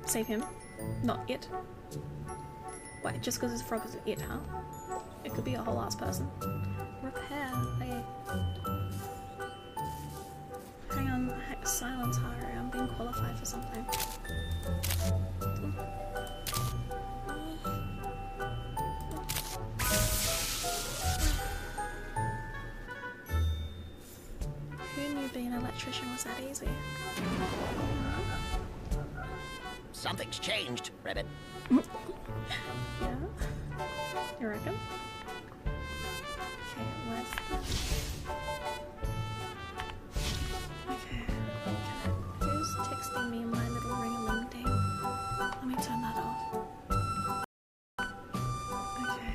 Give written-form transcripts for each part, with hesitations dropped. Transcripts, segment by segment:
Save him. Not it. Wait, just because it's a frog is it, huh? It could be a whole ass person. Repair. Okay. Hang on. Silence, Haru. I'm being qualified for something. Who knew being an electrician was that easy? Something's changed, Ribbit. Yeah? You reckon? Okay, where's the... Okay. Who's texting me my little ring-a-ling-ding? Let me turn that off. Okay.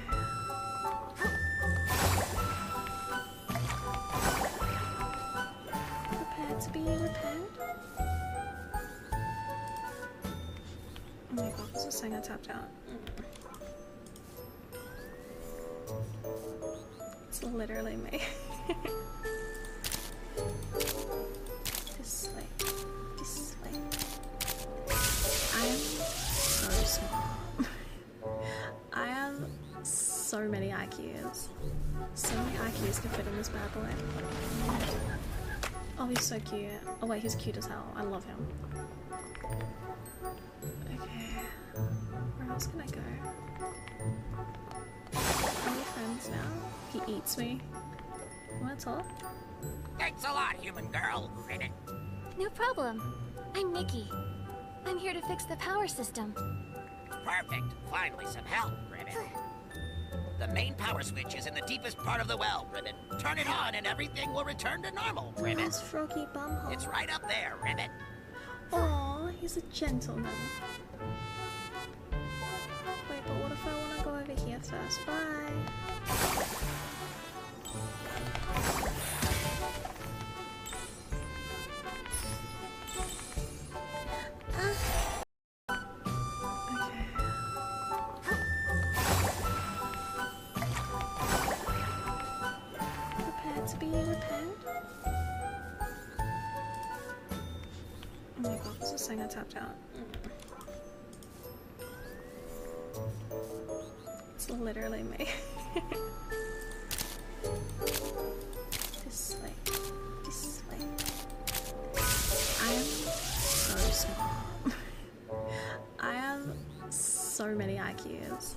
Prepared to be repaired? Oh my god, this is saying I tapped out. It's literally me. This way. This way. I am so smart. I have so many IQs. So many IQs can fit in this bad boy. Oh, he's so cute. Oh wait, he's cute as hell. I love him. Okay. Where else can I go? Are we friends now? He eats me. Wanna talk? Thanks a lot, human girl. Ribbit. No problem. I'm Nikki. I'm here to fix the power system. Perfect. Finally some help, Ribbit. The main power switch is in the deepest part of the well, Ribbit. Turn it on and everything will return to normal, Ribbit. That's Froggy Bumhole. It's right up there, Ribbit. Aw, he's a gentleman. Wait, but what if I want to go over here first? Bye. Prepared to be repaired? Oh my god, this is saying I tapped out. It's literally me. This way. This way. I am so smart. I have so many IQs.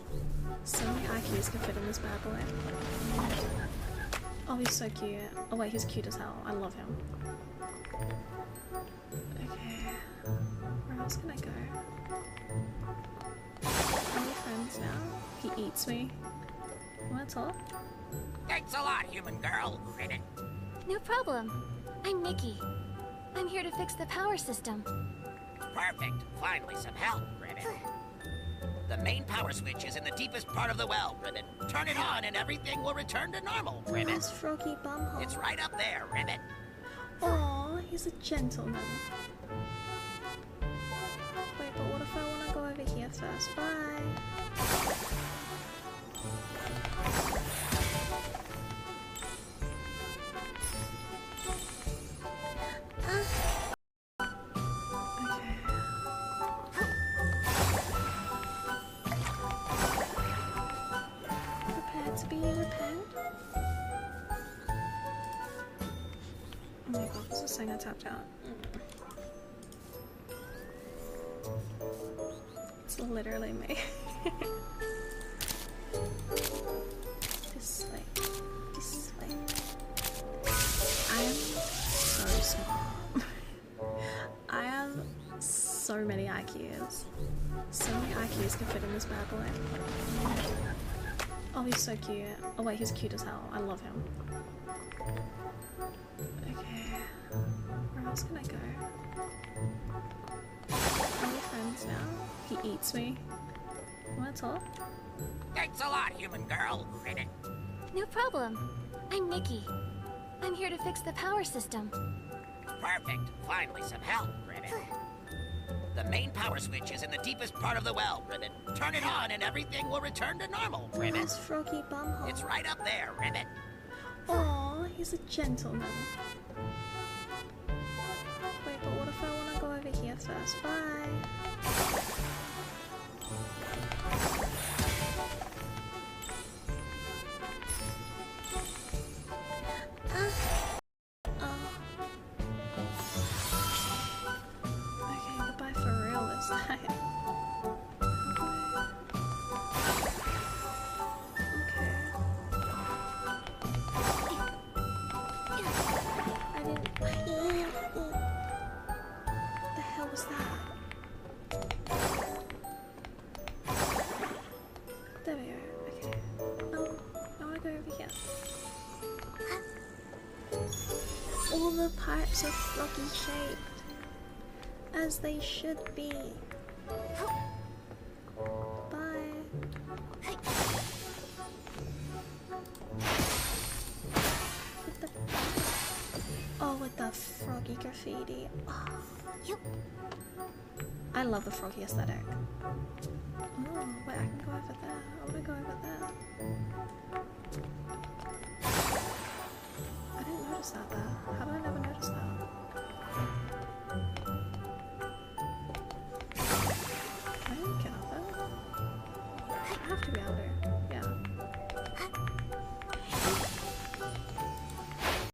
So many IQs can fit in this bad boy. Oh, he's so cute. Oh wait, he's cute as hell. I love him. Okay. Where else can I go? Are we friends now? He eats me. Wanna talk? Thanks a lot, human girl. Ribbit. No problem. I'm Nikki. I'm here to fix the power system. Perfect. Finally some help, Ribbit. The main power switch is in the deepest part of the well, Ribbit. Turn it on and everything will return to normal, Ribbit. That's Froggy Bumhole. It's right up there, Ribbit. Aw, he's a gentleman. Wait, but what if I want to go over here first? Bye. Prepared to be repaired? Oh my god, this is saying I tapped out. It's literally me. This way. This way. I am so smart. I have so many IQs. So many IQs can fit in this bad boy. Oh, he's so cute. Oh wait, he's cute as hell. I love him. Okay. Where else can I go? Are we friends now? He eats me. Wanna talk? Thanks a lot, human girl. Ribbit. No problem. I'm Nikki. I'm here to fix the power system. Perfect. Finally some help, Ribbit. The main power switch is in the deepest part of the well, Ribbit. Turn it on and everything will return to normal, Ribbit. That's Froggy Bumhole. It's right up there, Ribbit. Aw, he's a gentleman. Wait, but what if I want to go over here first? Bye. that? Okay. I didn't. The hell was that? There we are. Okay. I want to go over here. All the pipes are froggy shaped, as they should be. Bye. With the froggy graffiti. Oh. I love the froggy aesthetic. Oh, wait, I can go over there. I want to go over there. I didn't notice that there. How did I never notice that? I didn't get out there. I have to be out there.